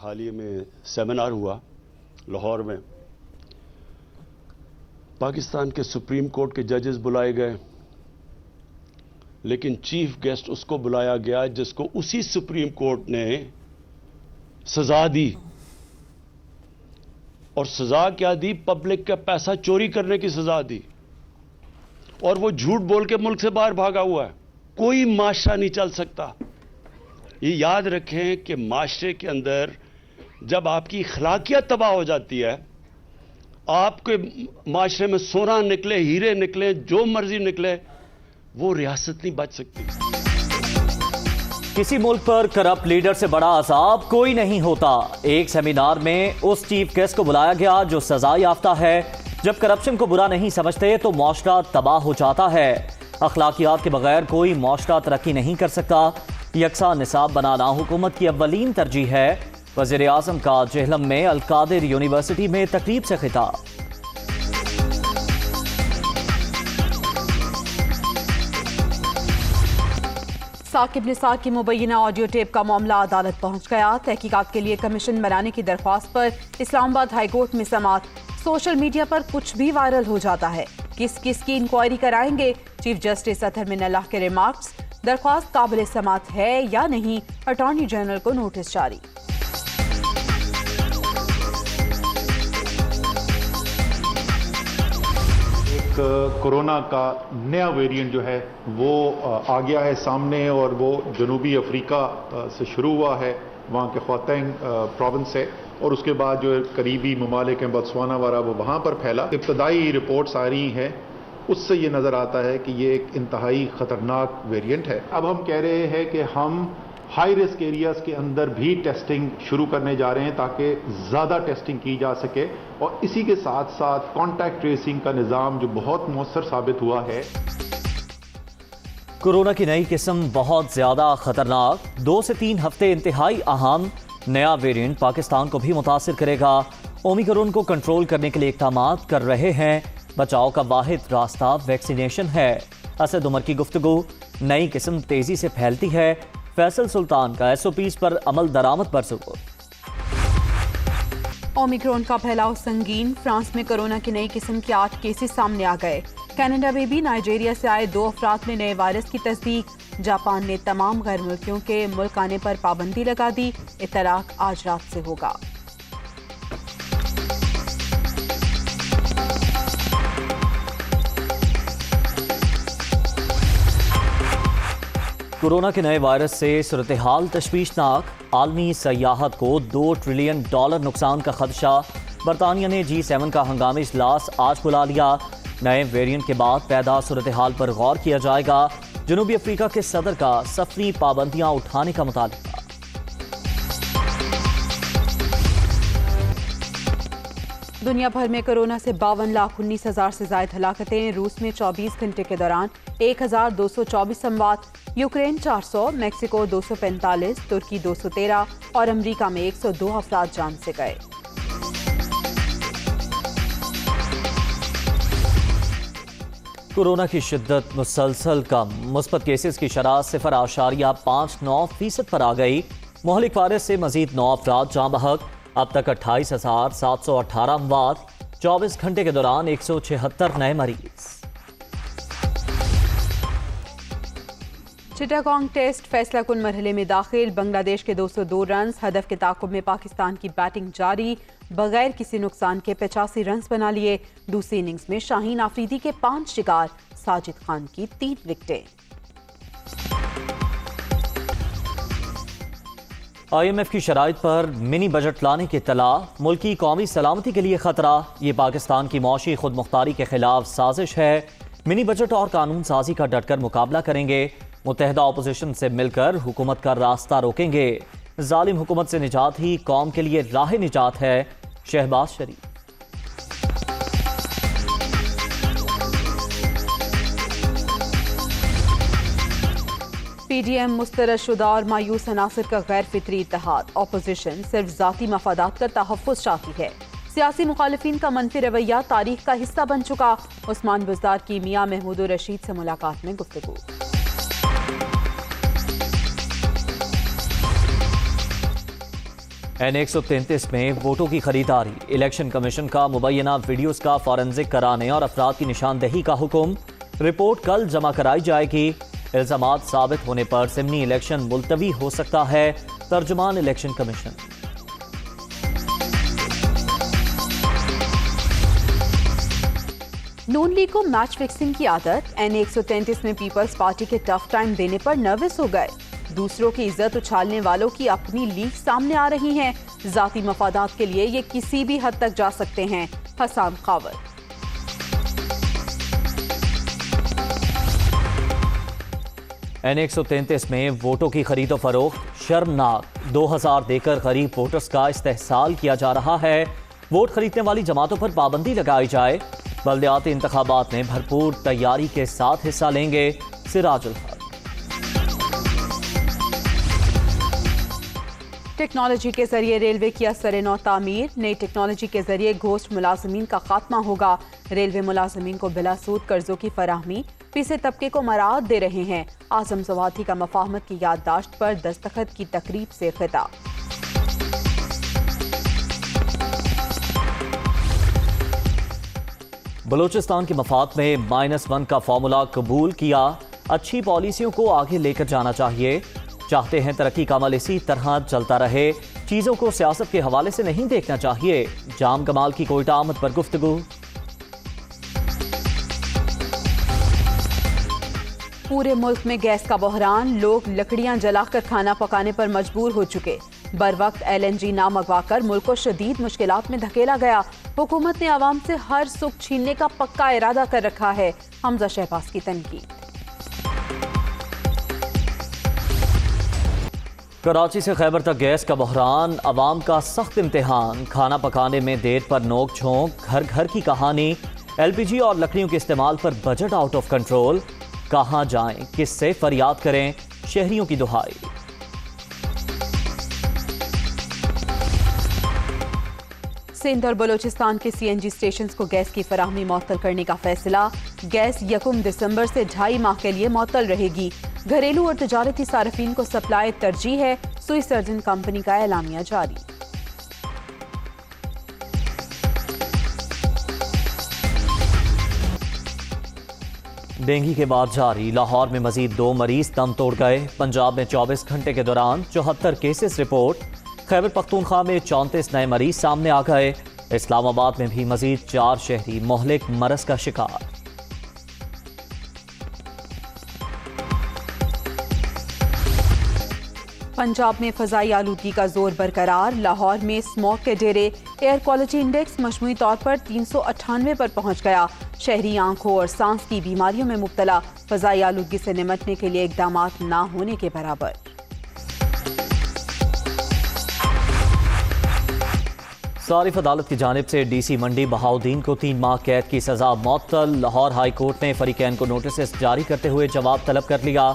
हाल ही में सेमिनार हुआ लाहौर में। पाकिस्तान के सुप्रीम कोर्ट के जजेस बुलाए गए, लेकिन चीफ गेस्ट उसको बुलाया गया जिसको उसी सुप्रीम कोर्ट ने सजा दी। और सजा क्या दी? पब्लिक का पैसा चोरी करने की सजा दी। और वो झूठ बोल के मुल्क से बाहर भागा हुआ है। कोई माशरा नहीं चल सकता। ये याद रखें कि माशरे के अंदर जब आपकी अखलाकियत तबाह हो जाती है, आपके माशरे में सोना निकले, हीरे निकले, जो मर्जी निकले, वो रियासत नहीं बच सकती। किसी मुल्क पर करप्ट लीडर से बड़ा अजाब कोई नहीं होता। एक सेमिनार में उस चीफ गेस्ट को बुलाया गया जो सजा याफ्ता है। जब करप्शन को बुरा नहीं समझते तो मुआशरा तबाह हो जाता है। अखलाकियात के बगैर कोई मुआशरा तरक्की नहीं कर सकता। यकसा निसाब बनाना हुकूमत की अव्वलीन तरजीह है। वज़ीर आज़म का जेहलम में अल-कादिर यूनिवर्सिटी में तकरीब से खिताब। साकिब निसार की मुबैना ऑडियो टेप का मामला अदालत पहुंच गया। तहकीकात के लिए कमीशन बनाने की दरख्वास्त पर इस्लामाबाद हाई कोर्ट में समाअत। सोशल मीडिया पर कुछ भी वायरल हो जाता है। किस किस की इंक्वायरी कराएंगे? चीफ जस्टिस अतहर मिनल्लाह के रिमार्क्स। दरख्वास्त काबिल समाअत है या नहीं? अटॉर्नी जनरल को नोटिस जारी। कोरोना का नया वेरिएंट जो है वो आ गया है सामने, और वो जनूबी अफ्रीका से शुरू हुआ है, वहाँ के ख्वातैन प्रोविंस से, और उसके बाद जो करीबी ममालिक हैं बोत्सवाना वाला, वो वहाँ पर फैला। इब्तदाई रिपोर्ट्स आ रही हैं, उससे ये नज़र आता है कि ये एक इंतहाई ख़तरनाक वेरिएंट है। अब हम कह रहे हैं कि हम हाई रिस्क एरियाज़ के अंदर भी टेस्टिंग शुरू करने जा रहे हैं ताकि ज़्यादा टेस्टिंग की जा सके, और इसी के साथ साथ कॉन्टैक्ट ट्रेसिंग का निज़ाम जो बहुत मौसर साबित हुआ है। कोरोना की नई किस्म बहुत ज़्यादा ख़तरनाक। 2 से 3 हफ्ते इंतहाई अहम। नया वेरिएंट पाकिस्तान को भी मुतासिर करेगा। ओमिक्रॉन को कंट्रोल करने के लिए इक़दामात कर रहे हैं। बचाव का वाहिद रास्ता वैक्सीनेशन है। असद उमर की गुफ्तगू। नई किस्म तेज़ी से फैलती है। फैसल सुल्तान का SOPs पर अमल दरामद पर जोर। ओमिक्रॉन का फैलाव संगीन। फ्रांस में कोरोना की नई किस्म के 8 केसेस सामने आ गए। कनाडा में भी नाइजीरिया से आए 2 अफराद में नए वायरस की तस्दीक। जापान ने तमाम गैर मुल्कियों के मुल्क आने पर पाबंदी लगा दी। इतलाक आज रात से होगा। कोरोना के नए वायरस से सूरत हाल तशवीशनाक। आलमी सयाहत को $2 ट्रिलियन नुकसान का खदशा। बरतानिया ने G7 का हंगामी इजलास आज बुला लिया। नए वेरिएंट के बाद पैदा सूरत हाल पर गौर किया जाएगा। जनूबी अफ्रीका के सदर का सफरी पाबंदियां उठाने का मुतालिबा। दुनिया भर में कोरोना से 52,19,000 से ज्यादा हलाकतें। रूस में 24 घंटे के दौरान 1,224 अमवात। यूक्रेन 400, मैक्सिको 245, तुर्की 213 और अमेरिका में 102 अफराद जान से गए। कोरोना की शिद्दत मुसलसल कम। मुस्बत केसेस की शरह 0.59% पर आ गई। मोहलिक वायरस से मजीद 9 अफराद जाँ बहक। अब तक 28,718 अमवात। 24 घंटे के दौरान 176 नए मरीज। चिटागोंग टेस्ट फैसला कुन मरहले में दाखिल। बांग्लादेश के 202 रन। हदफ के ताकुब में पाकिस्तान की बैटिंग जारी। बगैर किसी नुकसान के 85 रन बना लिए। दूसरी इनिंग्स में शाहीन आफरीदी के 5 शिकार। साजिद खान की 3 विकेटें। IMF की शराइत पर मिनी बजट लाने की इत्तला। मुल्की कौमी सलामती के लिए खतरा। ये पाकिस्तान की मौशी खुद मुख्तारी के खिलाफ साजिश है। मिनी बजट और कानून साजी का डटकर मुकाबला करेंगे। मुत्तहिदा अपोजिशन से मिलकर हुकूमत का रास्ता रोकेंगे। जालिम हुकूमत से निजात ही कौम के लिए राह निजात है। शहबाज शरीफ। PDM मुस्तरदशुदा और मायूस अनासर का गैर फितरी इत्तेहाद। अपोजिशन सिर्फ जाती मफादात का तहफ़्फ़ुज़ चाहती है। सियासी मुखालिफिन का मनफी रवैया तारीख का हिस्सा बन चुका। उस्मान बुज़दार की मियां महमूद रशीद से मुलाकात में गुफ्तगू। N133 में वोटों की खरीदारी, इलेक्शन कमीशन का मुबैना वीडियोस का फॉरेंसिक कराने और अफराद की निशानदेही का हुक्म। रिपोर्ट कल जमा कराई जाएगी। इल्जामात साबित होने पर सिमनी इलेक्शन मुलतवी हो सकता है। तर्जुमान इलेक्शन कमीशन। नून लीग को मैच फिक्सिंग की आदत। N133 में पीपल्स पार्टी के टफ टाइम देने पर नर्वस हो गए। दूसरों की इज्जत उछालने वालों की अपनी लीग सामने आ रही हैं। जाती मफादात के लिए ये किसी भी हद तक जा सकते हैं। हसन खावर। N133 में वोटों की खरीदो फरोख्त शर्मनाक। 2000 देकर गरीब वोटर्स का इस्तेहसाल किया जा रहा है। वोट खरीदने वाली जमातों पर पाबंदी लगाई जाए। बल्दियाती इंतखाबात में भरपूर तैयारी के साथ हिस्सा लेंगे। सिराजुल हक। टेक्नोलॉजी के जरिए रेलवे की असर-ए-नौ तामीर। नई टेक्नोलॉजी के जरिए घोस्ट मुलाजमीन का खात्मा होगा। रेलवे मुलाजमीन को बिला सूद कर्जों की फराहमी। पीछे तबके को मराद दे रहे हैं। आजम सवाती का मफाहमत की याददाश्त पर दस्तखत की तकरीब से खिताब। बलूचिस्तान के मफाद में -1 का फॉर्मूला कबूल किया। अच्छी पॉलिसियों को आगे लेकर जाना चाहिए। चाहते हैं तरक्की का अमल इसी तरह चलता रहे। चीजों को सियासत के हवाले से नहीं देखना चाहिए। जाम कमाल की कोयटा आमद पर गुफ्तगू। पूरे मुल्क में गैस का बहरान। लोग लकड़ियां जलाकर खाना पकाने पर मजबूर हो चुके। बर वक्त LNG ना मंगवाकर मुल्क को शदीद मुश्किलात में धकेला गया। हुकूमत ने आवाम से हर सुख छीनने का पक्का इरादा कर रखा है। हमजा शहबाज की तनकीद। कराची से खैबर तक गैस का बहरान, अवाम का सख्त इम्तिहान। खाना पकाने में देर पर नोक झोंक, घर घर की कहानी। LPG और लकड़ियों के इस्तेमाल पर बजट आउट ऑफ कंट्रोल। कहां जाएं, किससे फरियाद करें, शहरियों की दुहाई। सिंध और बलूचिस्तान के CNG स्टेशन को गैस की फराहमी मअतल करने का फैसला। गैस 1 दिसंबर से 2.5 माह के लिए मअतल रहेगी। घरेलू और तिजारती सार्फिन को सप्लाई तरजीह है। सुई सर्जन कंपनी का एलामिया जारी। डेंगू के बाद जारी। लाहौर में मजीद 2 मरीज दम तोड़ गए। पंजाब में 24 घंटे के दौरान 74 केसेस रिपोर्ट। खैबर पख्तूनख्वा में 34 नए मरीज सामने आ गए। इस्लामाबाद में भी मजीद 4 शहरी मोहलिक मरज का शिकार। पंजाब में फजाई आलूदगी का जोर बरकरार। लाहौर में स्मॉग के डेरे। एयर क्वालिटी इंडेक्स मजमूई तौर पर 398 पर पहुंच गया। शहरी आंखों और सांस की बीमारियों में मुब्तला। फजाई आलूदगी से निमटने के लिए इकदामात ना होने के बराबर। सारिफ अदालत की जानिब से DC मंडी बहाउद्दीन को 3 माह कैद की सजा मुअत्तल। लाहौर हाई कोर्ट ने फरीकैन को नोटिस जारी करते हुए जवाब तलब कर लिया।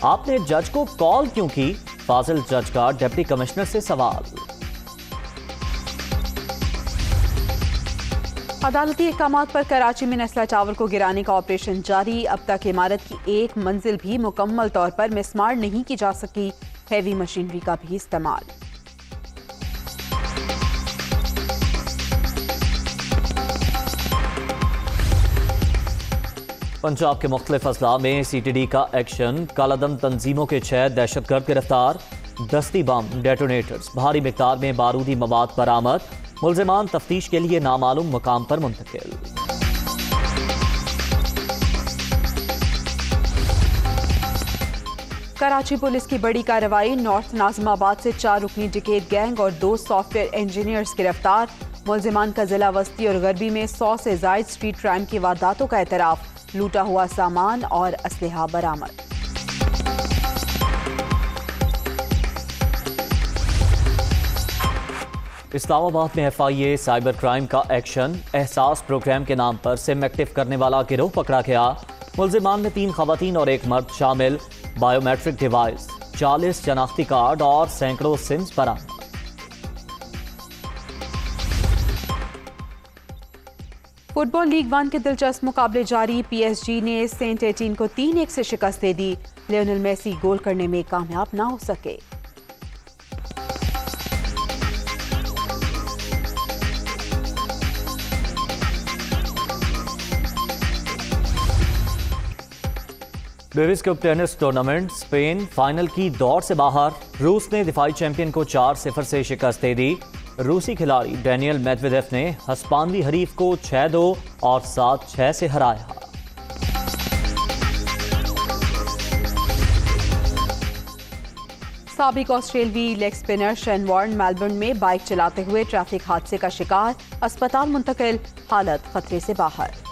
आपने जज को कॉल क्यों की? फाजिल जज का डिप्टी कमिश्नर से सवाल। अदालती अहकामात पर कराची में नस्ला चावल को गिराने का ऑपरेशन जारी। अब तक इमारत की एक मंजिल भी मुकम्मल तौर पर मिसमार नहीं की जा सकी। हैवी मशीनरी का भी इस्तेमाल। पंजाब के मुख्तलिफ अजला में CTD का एक्शन। कालादम तंजीमों के 6 दहशतगर्द गिरफ्तार। दस्ती बम, डेटोनेटर्स, भारी मिकदार में बारूदी मवाद बरामद। मुल्जिमान तफ्तीश के लिए नामालूम मुकाम पर मुंतकिल। कराची पुलिस की बड़ी कार्रवाई। नॉर्थ नाज़िमाबाद से 4 रुकनी डिकेट गैंग और 2 सॉफ्टवेयर इंजीनियर्स गिरफ्तार। मुल्जिमान का जिला वस्ती और गरबी में 100 से जायद स्ट्रीट क्राइम की वारदातों का एतराफ। लूटा हुआ सामान और असलहा बरामद। इस्लामाबाद में FIA साइबर क्राइम का एक्शन। एहसास प्रोग्राम के नाम पर सिम एक्टिव करने वाला गिरोह पकड़ा गया। मुल्जिमान में 3 खवातीन और 1 मर्द शामिल। बायोमेट्रिक डिवाइस, 40 शनाख्ती कार्ड और सैकड़ों सिम्स बरामद। फुटबॉल लीग 1 के दिलचस्प मुकाबले जारी। PSG ने सेंट एटीन को 3-1 से शिकस्त दे दी। लियोनेल मेसी गोल करने में कामयाब ना हो सके। Davis cup tennis tournament, Spain final की दौड़ से बाहर। रूस ने दिफाई चैंपियन को 4-0 से शिकस्त दे दी। रूसी खिलाड़ी डेनियल मेदवेदेव ने हस्पानवी हरीफ को 6-2 और 7-6 से हराया। साबिक ऑस्ट्रेलियाई leg spinner Shane Warne Melbourne में बाइक चलाते हुए ट्रैफिक हादसे का शिकार, अस्पताल मुंतकिल, हालत खतरे से बाहर।